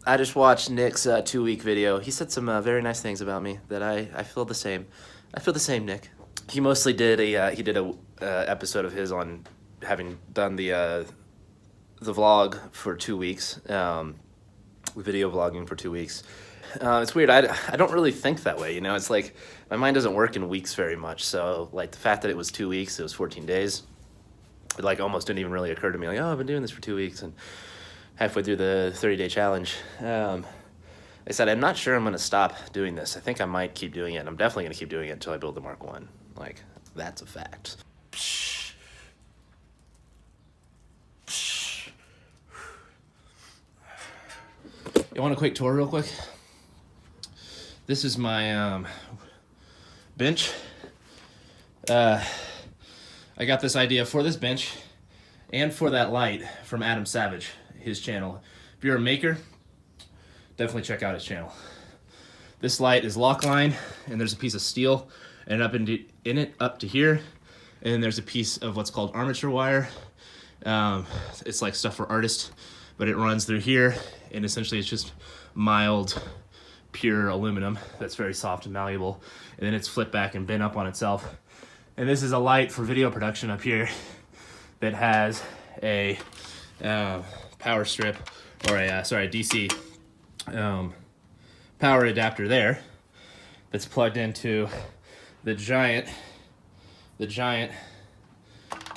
I just watched Nick's 2-week video. He said some very nice things about me that I feel the same. I feel the same, Nick. He mostly did a episode of his on having done the vlog for 2 weeks, video vlogging for 2 weeks. It's weird. I don't really think that way. You know, it's like my mind doesn't work in weeks very much. So like the fact that it was 2 weeks, it was 14 days. It like almost didn't even really occur to me. Like, oh, I've been doing this for 2 weeks and halfway through the 30-day challenge. I said, I'm not sure I'm going to stop doing this. I think I might keep doing it, and I'm definitely going to keep doing it until I build the Mark 1. Like, that's a fact. You want a quick tour real quick? This is my bench. I got this idea for this bench and for that light from Adam Savage, his channel. If you're a maker, definitely check out his channel. This light is Lockline, and there's a piece of steel and up in it up to here, and then there's a piece of what's called armature wire. It's like stuff for artists, but it runs through here, and essentially it's just mild, pure aluminum that's very soft and malleable, and then it's flipped back and bent up on itself. And this is a light for video production up here that has a power strip, or a DC power adapter there that's plugged into the giant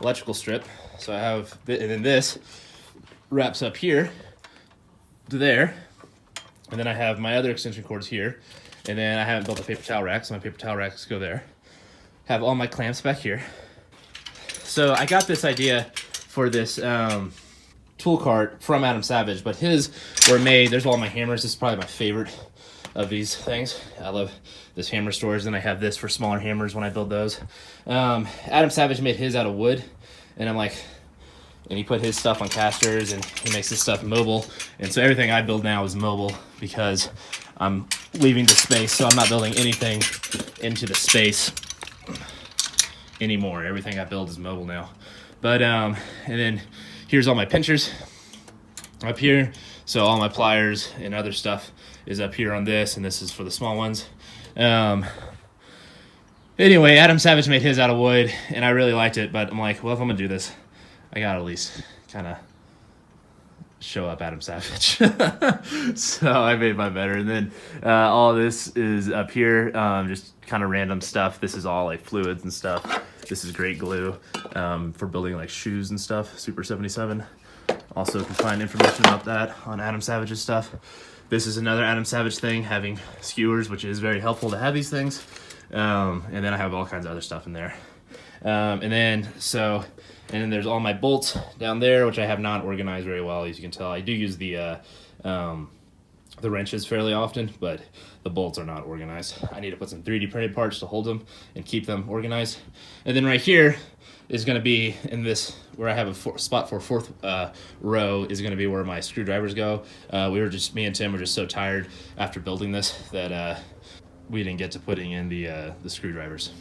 electrical strip. So I have, and then this wraps up here to there, and then I have my other extension cords here, and then I haven't built a paper towel rack, so my paper towel racks go there. Have all my clamps back here. So I got this idea for this tool cart from Adam Savage, but his were made, there's all my hammers. This is probably my favorite of these things. I love this hammer storage. Then I have this for smaller hammers when I build those. Adam Savage made his out of wood, and I'm like, and he put his stuff on casters, and he makes this stuff mobile. And so everything I build now is mobile because I'm leaving the space, so I'm not building anything into the space anymore. Everything I build is mobile now. But and then here's all my pinchers up here. So all my pliers and other stuff is up here on this, and this is for the small ones. Anyway, Adam Savage made his out of wood, and I really liked it, but I'm like, well, if I'm gonna do this, I gotta at least kind of show up Adam Savage. So I made my better. And then all this is up here, just kind of random stuff. This is all like fluids and stuff. This is great glue for building like shoes and stuff, Super 77. Also can find information about that on Adam Savage's stuff. This is another Adam Savage thing, having skewers, which is very helpful to have these things. And then I have all kinds of other stuff in there. And then there's all my bolts down there, which I have not organized very well, as you can tell. I do use the wrenches fairly often, but the bolts are not organized. I need to put some 3D printed parts to hold them and keep them organized. And then right here is going to be in this, where I have a spot for fourth row, is going to be where my screwdrivers go. Me and Tim were just so tired after building this that we didn't get to putting in the screwdrivers.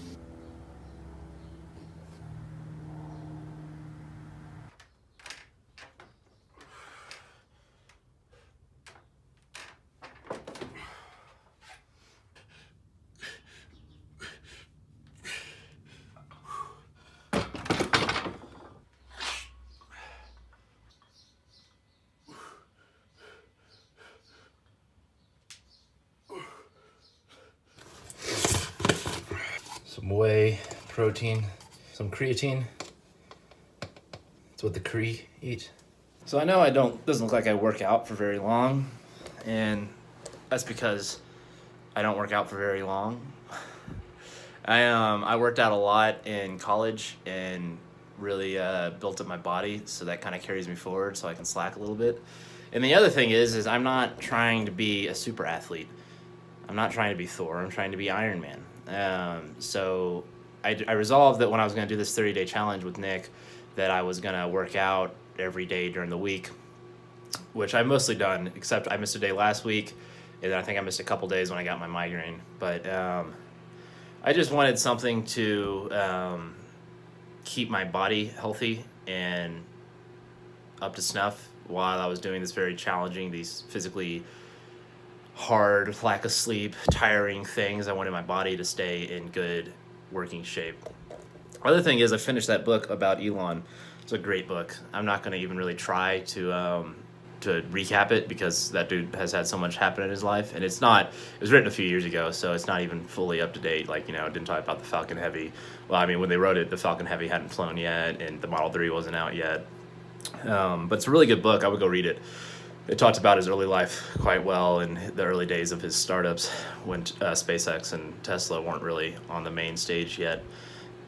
Some whey, protein, some creatine. That's what the Cree eat. So I know doesn't look like I work out for very long, and that's because I don't work out for very long. I worked out a lot in college and really built up my body, so that kind of carries me forward so I can slack a little bit. And the other thing is I'm not trying to be a super athlete. I'm not trying to be Thor. I'm trying to be Iron Man. So I resolved that when I was going to do this 30-day challenge with Nick, that I was going to work out every day during the week, which I've mostly done, except I missed a day last week, and then I think I missed a couple days when I got my migraine. But I just wanted something to keep my body healthy and up to snuff while I was doing this very challenging, these physically hard, lack of sleep, tiring things. I wanted my body to stay in good working shape. Other thing is, I finished that book about Elon. It's a great book. I'm not going to even really try to recap it because that dude has had so much happen in his life, and it's not. It was written a few years ago, so it's not even fully up to date. Like, you know, it didn't talk about the Falcon Heavy. Well, I mean, when they wrote it, the Falcon Heavy hadn't flown yet, and the Model 3 wasn't out yet. But it's a really good book. I would go read it. It talked about his early life quite well in the early days of his startups when SpaceX and Tesla weren't really on the main stage yet.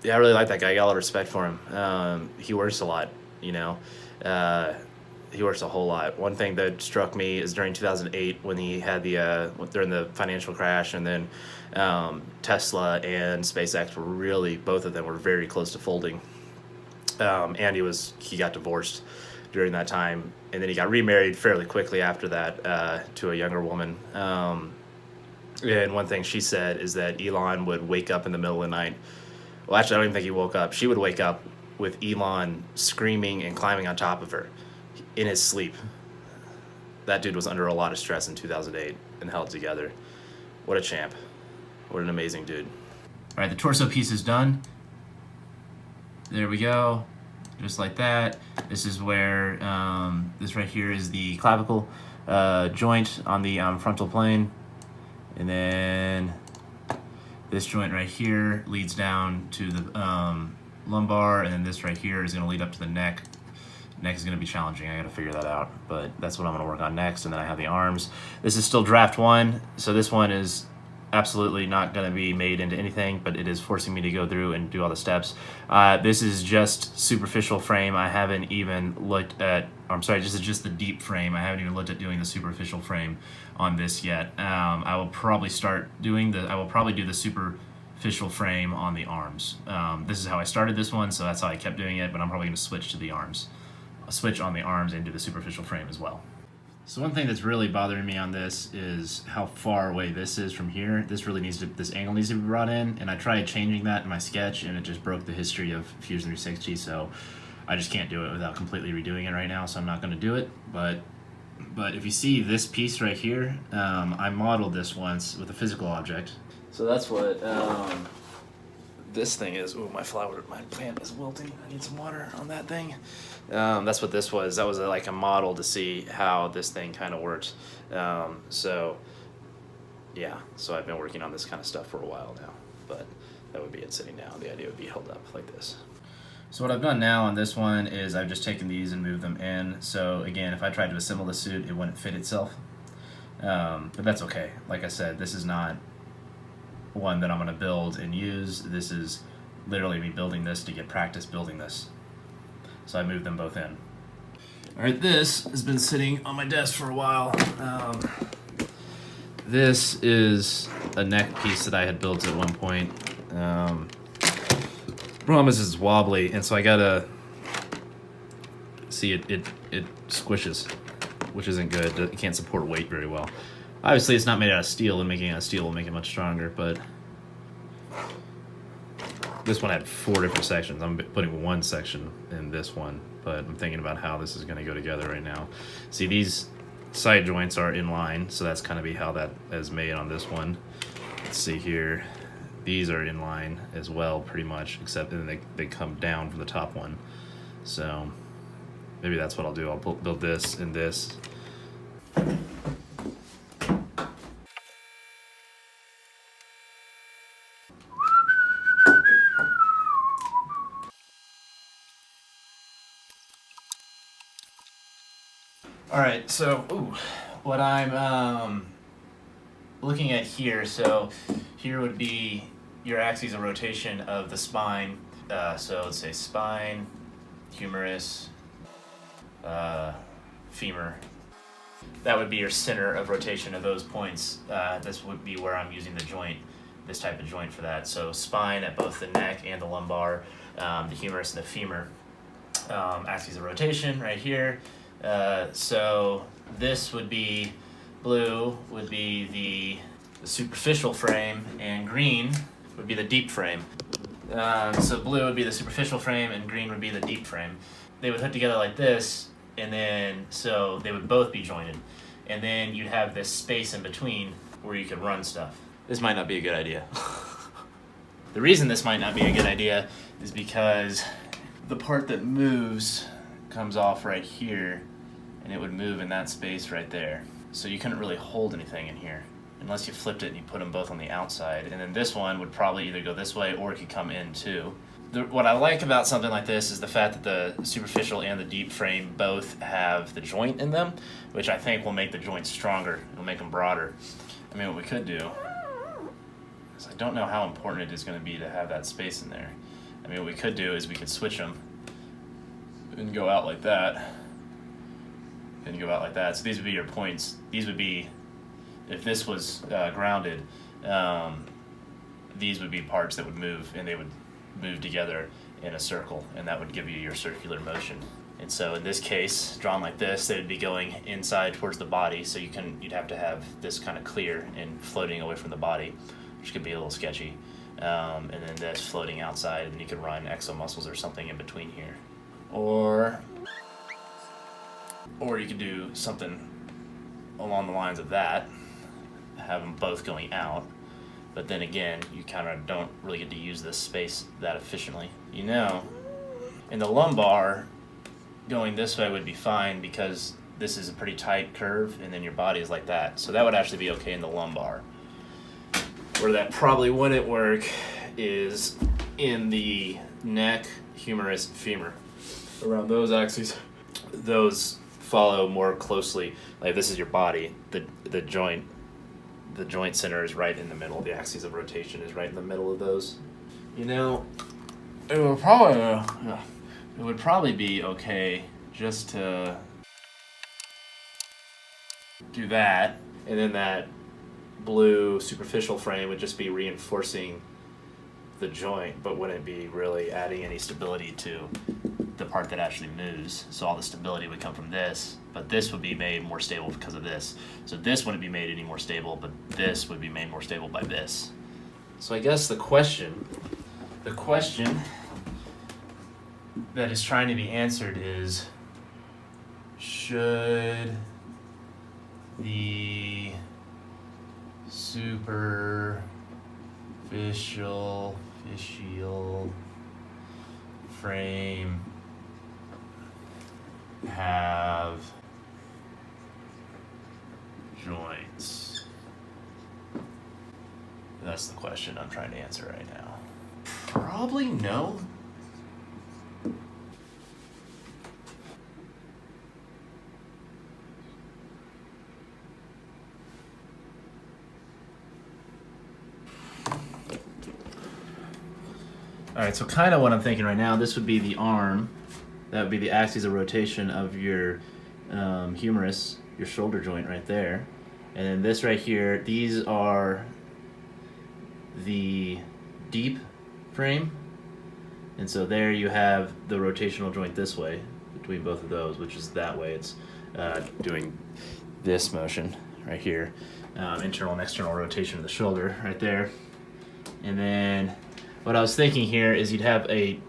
Yeah, I really like that guy. I got a lot of respect for him. He works a lot, you know. He works a whole lot. One thing that struck me is during 2008 when he had during the financial crash, and then Tesla and SpaceX were really, both of them were very close to folding. And he got divorced during that time, and then he got remarried fairly quickly after that to a younger woman. And one thing she said is that Elon would wake up in the middle of the night. Well, actually, I don't even think he woke up. She would wake up with Elon screaming and climbing on top of her in his sleep. That dude was under a lot of stress in 2008 and held together. What a champ. What an amazing dude. All right, the torso piece is done. There we go. Just like that. This is where, this right here is the clavicle joint on the frontal plane. And then this joint right here leads down to the lumbar, and then this right here is going to lead up to the neck. Neck is going to be challenging. I got to figure that out, but that's what I'm going to work on next. And then I have the arms. This is still draft one, so this one is absolutely not going to be made into anything, but it is forcing me to go through and do all the steps. This is just superficial frame. I haven't even looked at, this is just the deep frame. I haven't even looked at doing the superficial frame on this yet. I will probably do the superficial frame on the arms. This is how I started this one, so that's how I kept doing it, but I'm probably going to switch to the arms. I'll switch on the arms and do the superficial frame as well. So one thing that's really bothering me on this is how far away this is from here. This angle needs to be brought in, and I tried changing that in my sketch, and it just broke the history of Fusion 360, so I just can't do it without completely redoing it right now, so I'm not going to do it. But if you see this piece right here, I modeled this once with a physical object. So that's what this thing is. Oh, my plant is wilting. I need some water on that thing. That's what this was. That was like a model to see how this thing kind of works. So I've been working on this kind of stuff for a while now, but that would be it sitting down. The idea would be held up like this. So what I've done now on this one is I've just taken these and moved them in. So again, if I tried to assemble the suit, it wouldn't fit itself. But that's okay. Like I said, this is not one that I'm going to build and use. This is literally me building this to get practice building this. So I moved them both in. All right, this has been sitting on my desk for a while. This is a neck piece that I had built at one point. Problem is it's wobbly, and so I gotta see it squishes, which isn't good. It can't support weight very well. Obviously, it's not made out of steel, and making it out of steel will make it much stronger, but this one had 4 different sections. I'm putting one section in this one, but I'm thinking about how this is going to go together right now. See, these side joints are in line, so that's kind of be how that is made on this one. Let's see here. These are in line as well, pretty much, except then they come down from the top one. So maybe that's what I'll do. I'll build this and this. All right, so what I'm looking at here, so here would be your axis of rotation of the spine. So let's say spine, humerus, femur. That would be your center of rotation of those points. This would be where I'm using the joint, this type of joint for that. So spine at both the neck and the lumbar, the humerus and the femur. Axis of rotation right here. So this would be, blue would be the superficial frame, and green would be the deep frame. So blue would be the superficial frame, and green would be the deep frame. They would hook together like this, and then so they would both be jointed, and then you'd have this space in between where you could run stuff. This might not be a good idea. The reason this might not be a good idea is because the part that moves comes off right here, and it would move in that space right there. So you couldn't really hold anything in here unless you flipped it and you put them both on the outside. And then this one would probably either go this way or it could come in too. What I like about something like this is the fact that the superficial and the deep frame both have the joint in them, which I think will make the joints stronger. It'll make them broader. I mean, what we could do is, I don't know how important it is going to be to have that space in there. I mean, what we could do is we could switch them and go out like that and go out like that. So these would be your points. These would be, if this was grounded, these would be parts that would move, and they would move together in a circle, and that would give you your circular motion. And so in this case, drawn like this, they would be going inside towards the body, so you'd have to have this kind of clear and floating away from the body, which could be a little sketchy. And then this floating outside, and you could run exomuscles or something in between here. Or you could do something along the lines of that, have them both going out, but then again, you kind of don't really get to use this space that efficiently. You know, in the lumbar, going this way would be fine because this is a pretty tight curve, and then your body is like that. So that would actually be okay in the lumbar. Where that probably wouldn't work is in the neck, humerus, femur. Around those axes, those follow more closely. Like this is your body, the joint center is right in the middle. The axis of rotation is right in the middle of those. You know, it would probably be okay just to do that, and then that blue superficial frame would just be reinforcing the joint, but wouldn't be really adding any stability to the part that actually moves. So all the stability would come from this, but this would be made more stable because of this. So this wouldn't be made any more stable, but this would be made more stable by this. So I guess the question that is trying to be answered is, should the superficial frame have joints? That's the question I'm trying to answer right now. Probably no. All right, so kind of what I'm thinking right now, this would be the arm. That would be the axis of rotation of your humerus, your shoulder joint right there. And then this right here, these are the deep frame. And so there you have the rotational joint this way between both of those, which is that way. It's doing this motion right here, internal and external rotation of the shoulder right there. And then what I was thinking here is you'd have a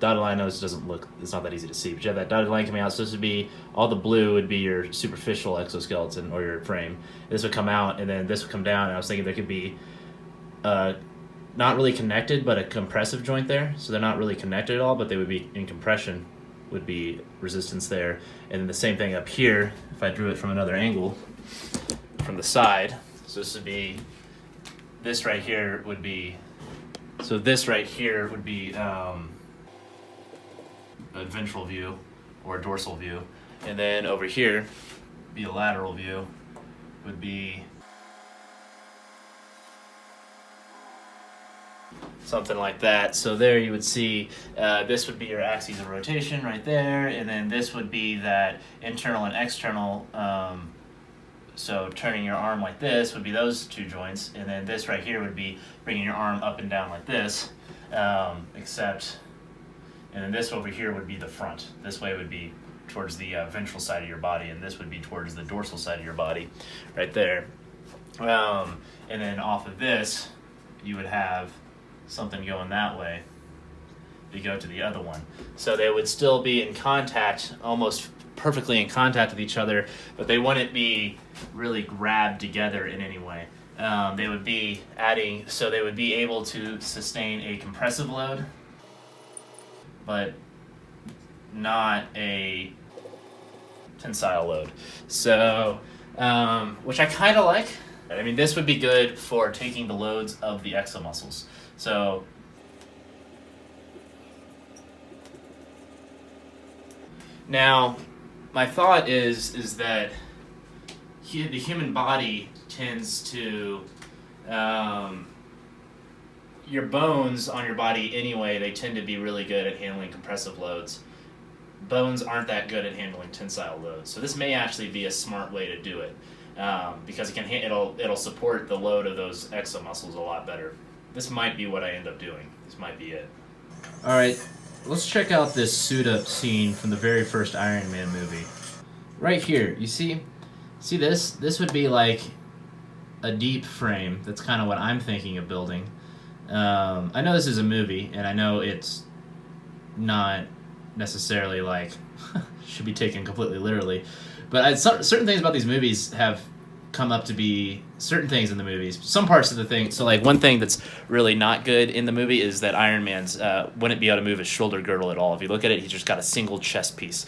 dotted line. I know this doesn't look, it's not that easy to see, but you have that dotted line coming out. So this would be, all the blue would be your superficial exoskeleton or your frame. This would come out, and then this would come down, and I was thinking there could be not really connected, but a compressive joint there. So they're not really connected at all, but they would be in compression, would be resistance there. And then the same thing up here, if I drew it from another angle, from the side. So this would be, this right here would be, so this right here would be a ventral view or a dorsal view. And then over here, be a lateral view, would be something like that. So there you would see, this would be your axes of rotation right there, and then this would be that internal and external, so turning your arm like this would be those two joints, and then this right here would be bringing your arm up and down like this, except, and then this over here would be the front. This way would be towards the ventral side of your body, and this would be towards the dorsal side of your body, right there. And then off of this, you would have something going that way to go to the other one. So they would still be in contact almost perfectly in contact with each other, but they wouldn't be really grabbed together in any way. They would be they would be able to sustain a compressive load, but not a tensile load. So, which I kind of like. I mean, this would be good for taking the loads of the exomuscles. So, now, my thought is that the human body tends to, your bones on your body anyway, they tend to be really good at handling compressive loads. Bones aren't that good at handling tensile loads. So this may actually be a smart way to do it, because it'll support the load of those exomuscles a lot better. This might be what I end up doing. This might be it. All right, let's check out this suit-up scene from the very first Iron Man movie. Right here, you see this? This would be like a deep frame. That's kind of what I'm thinking of building. I know this is a movie, and I know it's not necessarily like should be taken completely literally, but certain things about these movies have come up to be certain things in the movies. Some parts of the thing. So like one thing that's really not good in the movie is that Iron Man's wouldn't be able to move his shoulder girdle at all. If you look at it, he's just got a single chest piece.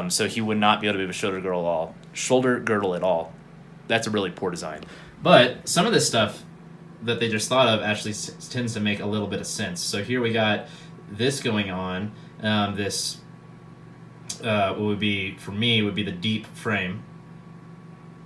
So he would not be able to move his shoulder girdle at all. That's a really poor design. But some of this stuff that they just thought of actually tends to make a little bit of sense. So here we got this going on. This what would be, for me, would be the deep frame.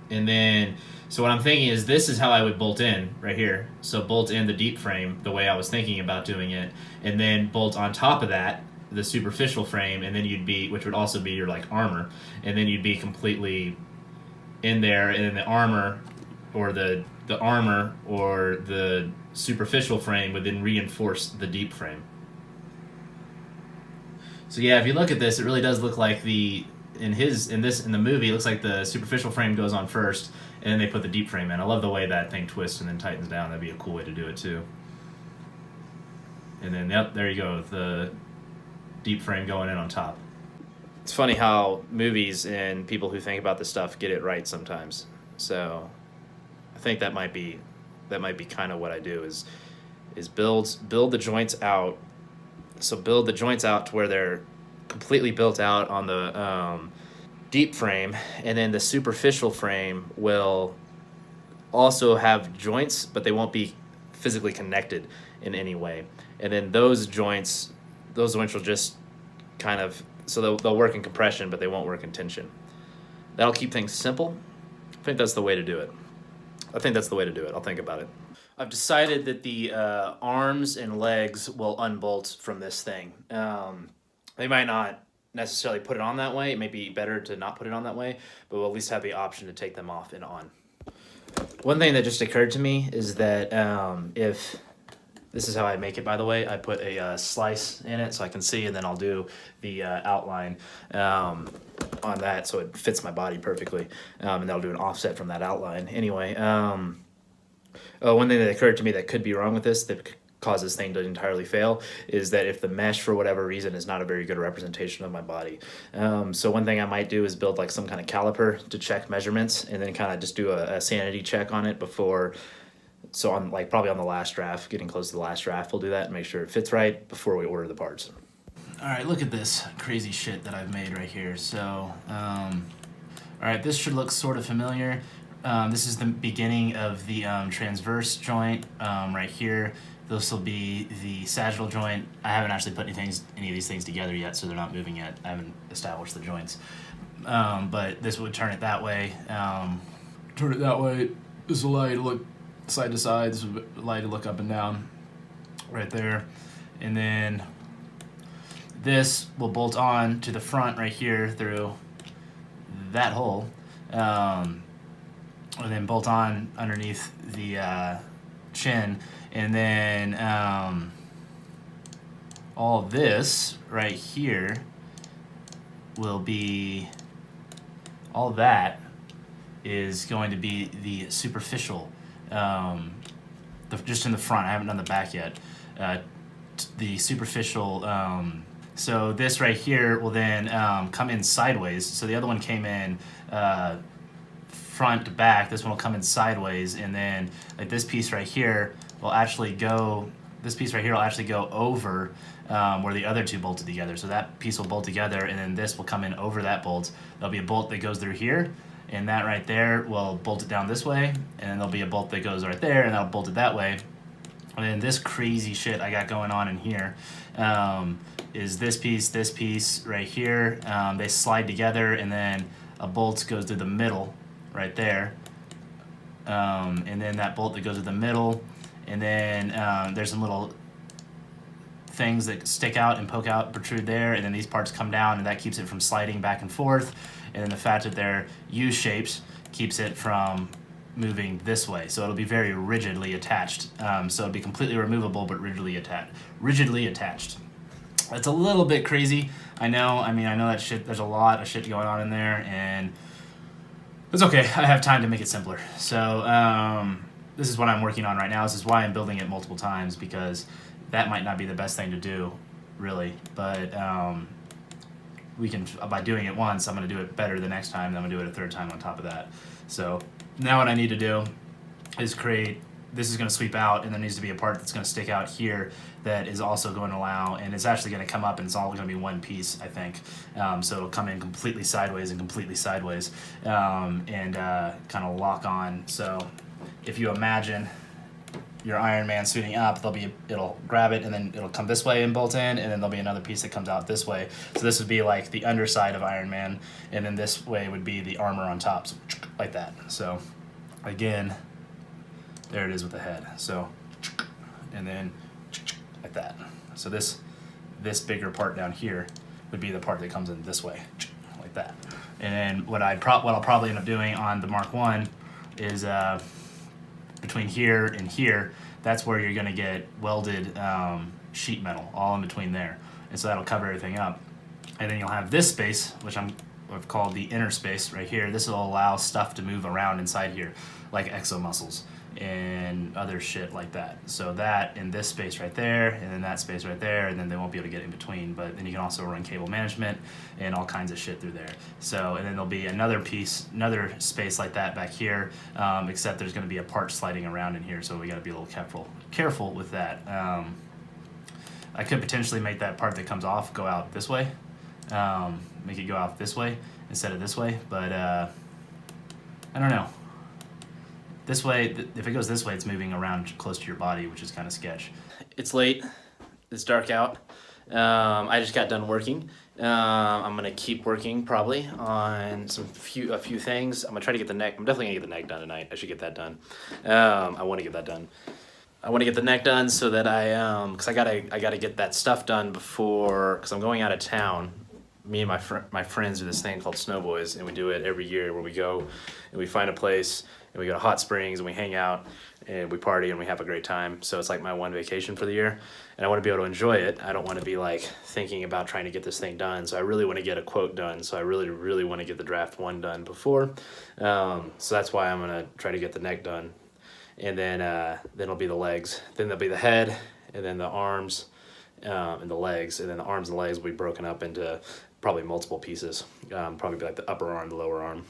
And then, so what I'm thinking is this is how I would bolt in right here. So bolt in the deep frame the way I was thinking about doing it, and then bolt on top of that the superficial frame, and then you'd be, which would also be your like armor, and then you'd be completely in there, and then the armor or the armor or the superficial frame would then reinforce the deep frame. So yeah, if you look at this, it really does look like in the movie, it looks like the superficial frame goes on first, and then they put the deep frame in. I love the way that thing twists and then tightens down. That'd be a cool way to do it too. And then, yep, there you go, the deep frame going in on top. It's funny how movies and people who think about this stuff get it right sometimes. So I think that might be kind of what I do is build the joints out. So build the joints out to where they're completely built out on the deep frame, and then the superficial frame will also have joints, but they won't be physically connected in any way. And then those joints will just kind of, so they'll work in compression, but they won't work in tension. That'll keep things simple. I think that's the way to do it. I'll think about it. I've decided that the arms and legs will unbolt from this thing. They might not necessarily put it on that way. It may be better to not put it on that way, but we'll at least have the option to take them off and on. One thing that just occurred to me is that if this is how I make it, by the way, I put a slice in it so I can see, and then I'll do the outline on that so it fits my body perfectly, and I'll do an offset from that outline. Anyway, one thing that occurred to me that could be wrong with this, that could cause this thing to entirely fail, is that if the mesh, for whatever reason, is not a very good representation of my body. So one thing I might do is build like some kind of caliper to check measurements, and then kind of just do a sanity check on it before. So on probably on the last draft, getting close to the last draft, we'll do that and make sure it fits right before we order the parts. All right, look at this crazy shit that I've made right here. So, all right, this should look sort of familiar. This is the beginning of the transverse joint right here. This will be the sagittal joint. I haven't actually put any of these things together yet, so they're not moving yet. I haven't established the joints. But this would turn it that way. This will allow you to look side to side. This would allow you to look up and down right there. And then this will bolt on to the front right here through that hole. And then bolt on underneath the chin. And then all this right here will be, all that is going to be the superficial, just in the front. I haven't done the back yet. The superficial So this right here will then come in sideways. So the other one came in front to back. This one will come in sideways, and then like this piece right here will actually go. This piece right here will actually go over where the other two bolted together. So that piece will bolt together, and then this will come in over that bolt. There'll be a bolt that goes through here, and that right there will bolt it down this way, and then there'll be a bolt that goes right there, and that'll bolt it that way. And then this crazy shit I got going on in here is this piece right here. They slide together, and then a bolt goes through the middle right there. And then that bolt that goes through the middle, and then there's some little things that stick out and poke out, protrude there, and then these parts come down, and that keeps it from sliding back and forth. And then the fact that they're U-shaped keeps it from moving this way, so it'll be very rigidly attached. So it'll be completely removable, but rigidly attached. It's a little bit crazy, I know. I mean, I know that shit. There's a lot of shit going on in there, and it's okay. I have time to make it simpler. So this is what I'm working on right now. This is why I'm building it multiple times, because that might not be the best thing to do, really. But we can, by doing it once, I'm going to do it better the next time, and I'm going to do it a third time on top of that. So now what I need to do is create, this is going to sweep out, and there needs to be a part that's going to stick out here that is also going to allow, and it's actually going to come up, and it's all going to be one piece, I think. So it'll come in completely sideways and kind of lock on. So if you imagine your Iron Man suiting up, it'll grab it, and then it'll come this way and bolt in, and then there'll be another piece that comes out this way. So this would be like the underside of Iron Man, and then this way would be the armor on top, so like that. So again, there it is with the head. So and then like that. So this bigger part down here would be the part that comes in this way, like that. And what I'll probably end up doing on the Mark 1 is between here and here, that's where you're going to get welded sheet metal all in between there, and so that'll cover everything up. And then you'll have this space, which I've called the inner space right here. This will allow stuff to move around inside here, like exomuscles and other shit like that. So that in this space right there, and then that space right there, and then they won't be able to get in between. But then you can also run cable management and all kinds of shit through there. So, and then there'll be another space like that back here, except there's going to be a part sliding around in here, so we got to be a little careful with that. I could potentially make that part that comes off go out this way, make it go out this way instead of this way, but I don't know. This way, if it goes this way, it's moving around close to your body, which is kind of sketch. It's late. It's dark out. I just got done working. I'm gonna keep working probably on a few things. I'm gonna try to get the neck. I'm definitely gonna get the neck done tonight. I should get that done. I want to get that done. I want to get the neck done so that because I gotta get that stuff done before, because I'm going out of town. Me and my friends do this thing called Snowboys, and we do it every year where we go and we find a place and we go to hot springs and we hang out and we party and we have a great time. So it's like my one vacation for the year, and I want to be able to enjoy it. I don't want to be like thinking about trying to get this thing done. So I really want to get a quote done. So I really want to get the draft 1 done before. So that's why I'm gonna try to get the neck done, and then it'll be the legs. Then there'll be the head, and then the arms, and the legs, and then the arms and legs will be broken up into probably multiple pieces. Probably be like the upper arm, the lower arm.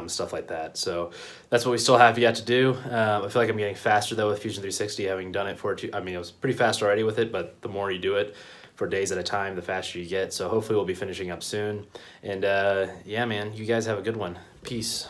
Stuff like that. So that's what we still have yet to do. I feel like I'm getting faster though with Fusion 360, having done it for I mean, it was pretty fast already with it, but the more you do it for days at a time, the faster you get. So hopefully we'll be finishing up soon. And yeah, man, you guys have a good one. Peace.